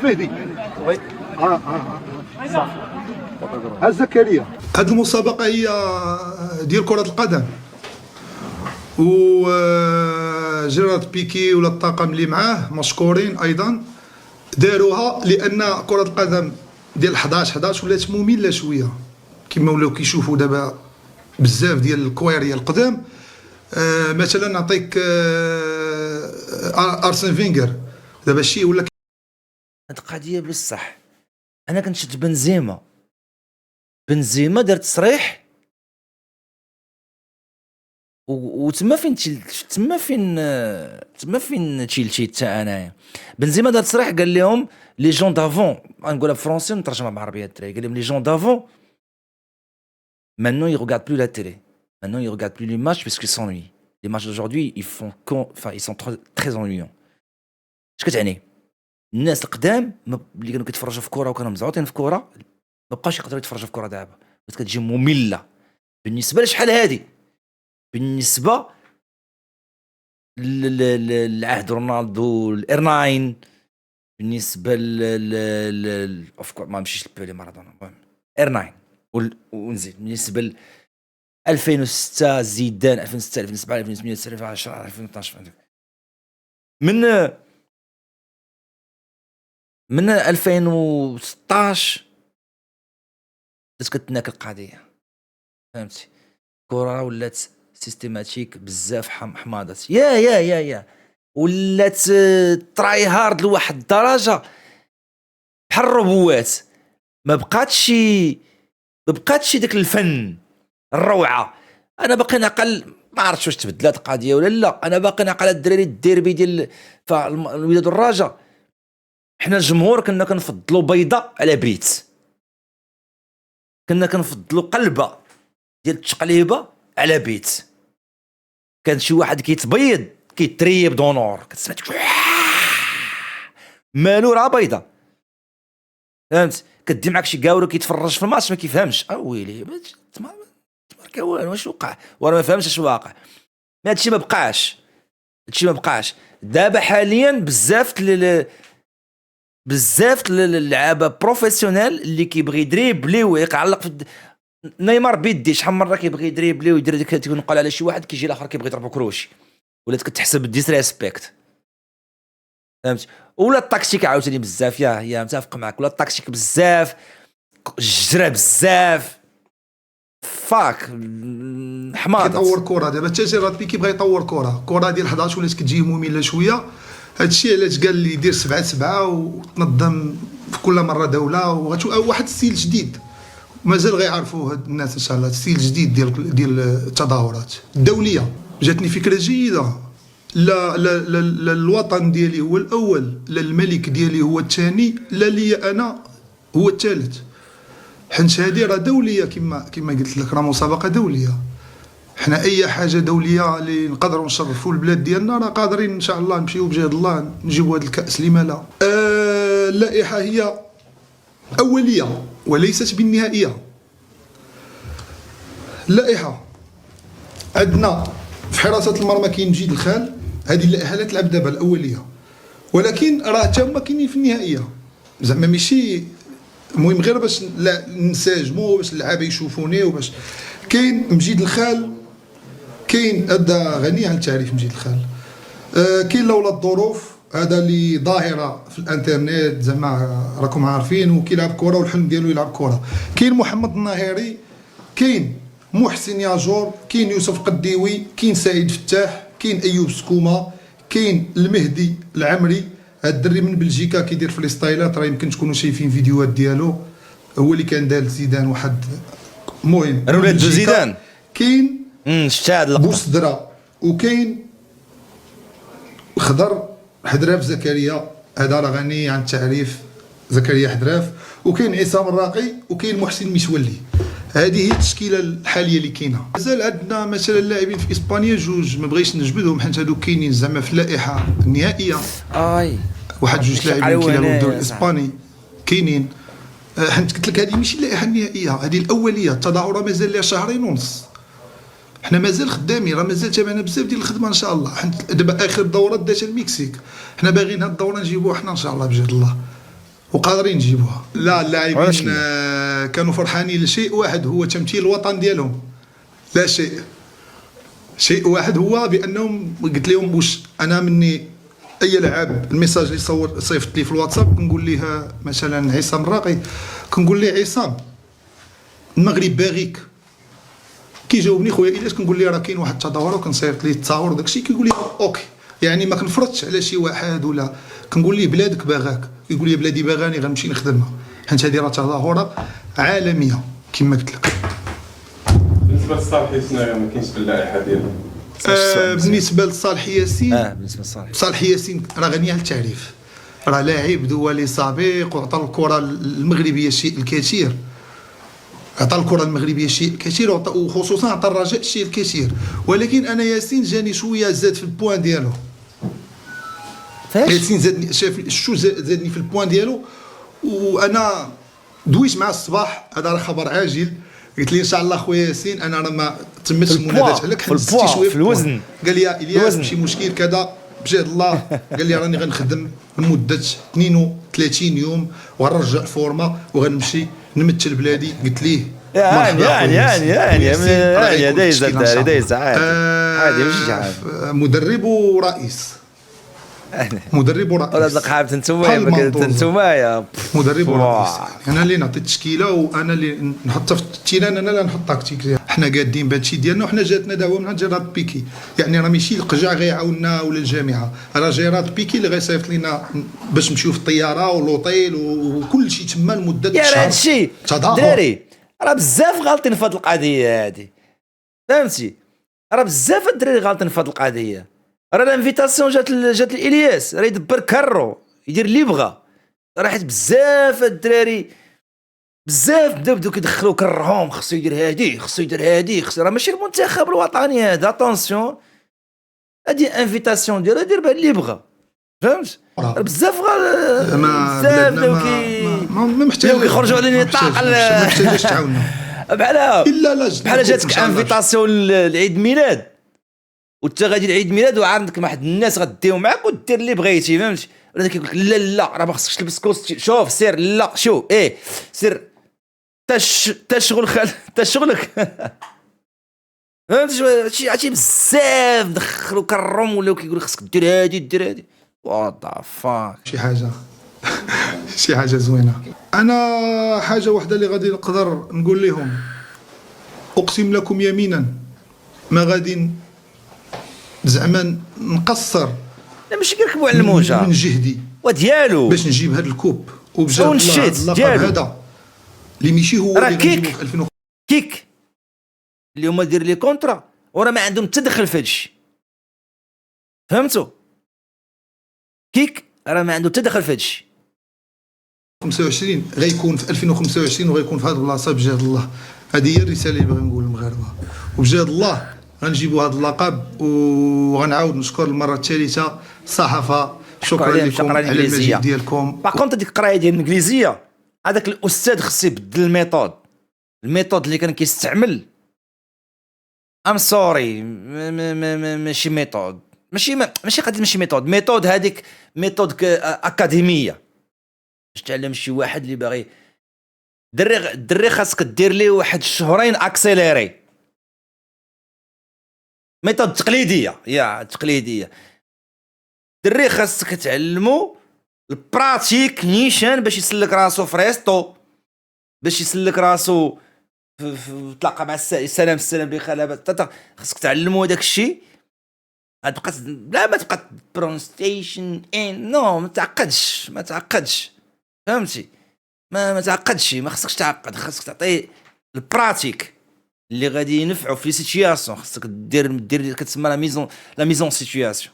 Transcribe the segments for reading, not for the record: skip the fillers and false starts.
مهدي وي صح زكريا. هذه المسابقة هي ديال كرة القدم، و جيرارد بيكي ولا الطاقم اللي معاه مشكورين ايضا داروها، لان كرة القدم ديال 11 ولات مملة شوية كما ولاو كيشوفوا دابا بزاف ديال الكويرية القدام. مثلا نعطيك ارسن فينغر دابا شي ولا هاد القضيه بصح. انا كنشد بنزيما دارت تصريح وتما فين تما فين تشيلتي حتى انايا. بنزيما دار تصريح قال لهم لي جون دافون، غنقولها بالفرونسي نترجمها بالعربيه الدراري، قال لهم لي جون دافون maintenant ils regardent plus la télé, maintenant ils regardent plus les matchs parce qu'ils s'ennuient. Les matchs d'aujourd'hui ils sont très ennuyants. اش كتعني؟ الناس القدام اللي كانوا كيتفرجوا في كره وكانوا مزعوطين في كره ما بقاوش يقدروا يتفرجوا في كره دابا، بس كتجي ممله بالنسبه لشحال هادي، بالنسبه لعهد رونالدو الارناين، بالنسبه ما مشيش لبيلي مارادونا، المهم ارناين ونزيد بالنسبه ل 2006 زيدان، 2006 2007 2008 2010 2012 من 2016 بدات كتناك القضيه، فهمتي؟ كره ولات سيستيماتيك بزاف، حماضات يا ولات تراي هارد لواحد الدرجه بحال الربوات، ما بقاتش داك الفن الروعه. انا باقي نعقل، ما عرفتش واش تبدلات القضيه ولا لا، انا باقي نعقل الدراري الديربي ديال الوداد والرجاء، حنا الجمهور كنا كنفضلوا بيضه على بريت، كنا كنفضلوا قلبه ديال التقليبه على بيت. كان شي واحد كيتبيض كيتريب دونور كتسمع مالو راه بيضه، فهمت؟ كدي معاك شي قاورو كيتفرج في الماتش ما كيفهمش، ويلي تبارك والو واش وقع، وراه ما فهمش اش واقع. هادشي ما بقاش دابا حاليا. بزاف اللعابه بروفيسيونيل اللي كيبغي يدريبلي ويعلق في نيمار بيدي، شحال مره كيبغي يدريبلي ويدير ديك تنقل على شي واحد كيجي الاخر كيبغي يضربو كروشي، ولات كتحسب ديسريسبكت، فهمت؟ ولا التاكتيك عاوتاني بزاف، يا متفق معك، ولا التاكتيك بزاف، الجرا بزاف، فاك حماضه كيطور كره. دابا حتى جيرارد بيكي بغا يطور كره ديال 11 ولات كتجي ممله شويه. هادشي علاش قال لي يدير 7-7 وتنظم في كل مره دوله، واحد ستيل جديد مازال غيعرفوه هاد الناس ان شاء الله، ستيل جديد ديال التظاهرات الدوليه. جاتني فكره جيده. لا لا لا, لا الوطن ديالي هو الاول، لا الملك ديالي هو الثاني، لا لي انا هو الثالث. حنت هادي راه دوليه، كما قلت لك راه مسابقه دوليه. حنا اي حاجه دوليه اللي نقدروا نشرفوا البلاد ديالنا راه قادرين ان شاء الله نمشيو بجهد الله نجيبوا هذا الكاس، لما لا. اللائحه هي اوليه وليست بالنهائيه. اللائحه عندنا في حراسه المرمى كاين مجيد الخال، هذه اللائحه لا تلعب دابا الاوليه، ولكن راه حتى هما كاينين في النهائيه، زعما ماشي المهم غير باش نساجموا، باش اللعابه يشوفوني، وباش كاين مجيد الخال، كاين هذا غني عن التعريف مجيد الخال. كاين لولا الظروف، هذا اللي ظاهره في الانترنت زعما راكم عارفين، وكيلعب كره والحلم ديالو يلعب كره. كاين محمد الناهيري، كاين محسن ياجور، كاين يوسف قديوي، كاين سعيد فتاح، كاين ايوب سكومه، كاين المهدي العمري، هاد الدري من بلجيكا كيدير فريستايلات، راه يمكن تكونوا شايفين فيديوهات ديالو، هو اللي كان دار زيدان واحد المهم رولاد زيدان. كاين شتا هاد اللقطه بوسدرا، وكاين خضر حدراف زكريا، هذا راه غني عن التعريف زكريا حدراف، وكاين عصام الراقي، وكاين محسن مشولي. هذه هي التشكيله الحاليه اللي كاينه. مازال عندنا مثلا اللاعبين في اسبانيا جوج، ما بغيتش نجبدهم حيت هادو كاينين زعما في اللائحه النهائيه، واحد جوج لاعبين كيلعبوا الدوري الاسباني كاينين. حيت قلت لك هذه ماشي اللائحه النهائيه، هذه الاوليه. التظاهره مازال لها شهرين ونص، حنا مازال خدامين، راه مازال تابعنا بزاف ديال الخدمه ان شاء الله. دابا اخر دوره داتها المكسيك، حنا باغيين هاد الدوره نجيبوها حنا ان شاء الله بجد الله، وقادرين نجيبوها. لا اللاعبين كانوا فرحانين لشيء واحد، هو تمثيل الوطن ديالهم، لا شيء واحد، هو بانهم قلت لهم واش انا مني اي لعاب الميساج اللي صيفط لي في الواتساب كنقول ليه مثلا عصام الراقي، كنقول ليه عصام المغرب باغيك، كيجاوبني خويا الاش، كنقول ليه راه كاين واحد التظاهره وكنصيفط ليه التصاور وداكشي، كيقول لي اوكي. يعني ما كنفرضش على شي واحد ولا، كنقول ليه بلادك باغاك، يقول لي بلادي باغاني غنمشي نخدمها، حيت هذه راه تظاهره عالميه كما قلت لك. بالنسبه لصالح ياسين ما كاينش في اللائحه ديالو. بالنسبه لصالح ياسين، بالنسبه لصالح صالح ياسين راه غني على التعريف، راه لاعب دولي سابق وعطى الكره المغربيه الشيء الكثير، عطى الكره المغربيه الشيء الكثير، وخصوصا عطى الرجاء الشيء الكثير. ولكن انا ياسين جاني شويه زاد في البوان ديالو، ياسين زادني، شاف شو زادني في البوان ديالو. وانا دويت مع الصباح، هذا راه خبر عاجل، قلت لي ان شاء الله خويا ياسين انا راه ما تمتش المنادات عليك، حنزتي شويه في الوزن. قال لي يا الياس ماشي مشكل كذا بجد الله، قال لي راني غنخدم لمده 32 يوم وغنرجع الفورمه وغنمشي نمثل بلادي. قلت ليه يعني دايز عادي ماشي عادي. مدرب ورئيس، مدرب ورئيس ولا دق حابت نتوما مدرب ورئيس. انا اللي نعطي التشكيله وانا اللي نحطها في التيران، انا اللي نحط التكتيك. حنا قادين بهادشي ديالنا، وحنا جاتنا دعوه من جيرارد بيكي، يعني راه ماشي القجع غيعاوننا ولا الجامعه، راه جيرارد بيكي اللي غيصيفط لنا باش نمشيو في الطياره والوطيل وكل شيء تما لمده شهر. يا هادشي دراري راه بزاف غالطين في هاد القضيه هادي، فهمتي؟ راه بزاف الدراري غالطين في هاد القضيه. راه الانفيتاسيون جات الالياس، راه يدبر كارو يدير اللي بغا، راه حيت بزاف الدراري بزاف بداو كيدخلوا كرههم، خصو يدير هادي خصو يدير هادي راه ماشي المنتخب الوطني هذا، اتونسيون هادي انفيتاسيون ديالو يدير بها اللي بغا، فهمت؟ بزاف بزاف ما محتاج يخرجوا على النطاق، ما محتاجش تعاوننا بحال جاتك انفيتاسيون لعيد ميلاد وانت غادي لعيد ميلاد وعندك واحد الناس غديو معاك ودير اللي بغيتي، فهمتي؟ ولا كيقول لك لا راه ما خصكش تلبس كوست، شوف سير لا شوف سير تا شغلك فهمتي؟ هادشي بزاف دخلوا كرهم ولاو كيقولوا خصك دير هادي وات ذا فاك. شي حاجه زوينه. انا حاجه واحده اللي غادي نقدر نقول لهم، اقسم لكم يمينا ما غادي زعما نقصر، لا ماشي كنركبوا على الموجه من جهدي وديالو باش نجيب هذا الكوب. وبجد الله اللقب هذا اللي ماشي هو اللي غنجيبو في 2000 كيك اللي هما دير لي كونترا وراه ما عندهم تدخل في هادشي، فهمتوا؟ كيك راه ما عنده تدخل في هادشي. 25 غيكون في 2025 وغيكون في هذه البلاصه بجد الله. هذه هي الرساله اللي باغي نقول للمغاربه، وبجد الله غنجيبوا هذا اللقب. وغنعاود نشكر المره الثالثه الصحافه، شكرا لكم على المجهود ديالكم. باكونت هذيك القرايه ديال الانجليزيه، هذاك الاستاذ خص يبدل الميثود اللي كان كيستعمل. ام سوري ماشي ميثود، ماشي قضيه ماشي ميثود هذيك ميثود اكاديميه باش تعلم شي واحد اللي باغي دري خاصك دير ليه واحد شهرين اكسيليري. ميثود تقليديه دري خاصك تعلمو البراتيك نيشان باش يسلك راسو في ريستو، باش يسلك راسو في تلاقى مع السلام بخلابه، خاصك تعلمو داك الشيء. غتبقى لا ما تبقى برونستيشن نو ما تعقدش فهمتي؟ ما تعقدش، ما خصكش تعقد، خاصك تعطي البراتيك اللي غادي ينفعو في سيتوياسيون. خاصك دير كتسمى لا ميزون سيتوياسيون.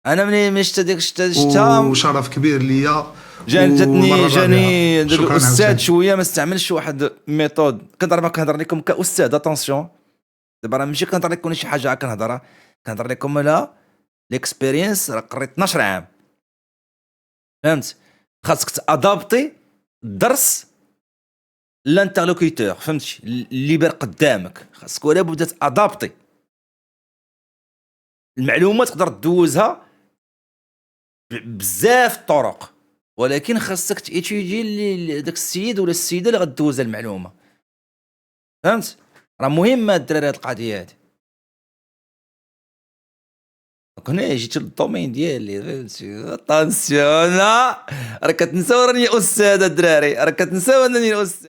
انا ملي شتا ديك شتا وشرف كبير ليا. جاني الاستاذ شويه ما استعملش واحد ميثود. كنهضر لكم كاستاذ، اتونسيون دابا راه ماشي كنهضر لكم شي حاجه كنهضر لكم على ليكسبيرينس. راه قريت 12 عام، فهمت؟ خاصك تادابتي الدرس لانترلوكيتور، فهمتي؟ اللي بار قدامك خاصك ولا بد تادابتي المعلومه، تقدر دوزها بزاف الطرق، ولكن خاصك تيتيدي اللي داك السيد ولا السيده اللي غدوز المعلومه، فهمت؟ راه مهمه الدراري هاد القضيه هادي. هنا جيت للدومين ديالي، فهمتي؟ اتونسيون، راه كتنساو راني استاذ الدراري، راه كتنساو انني استاذ.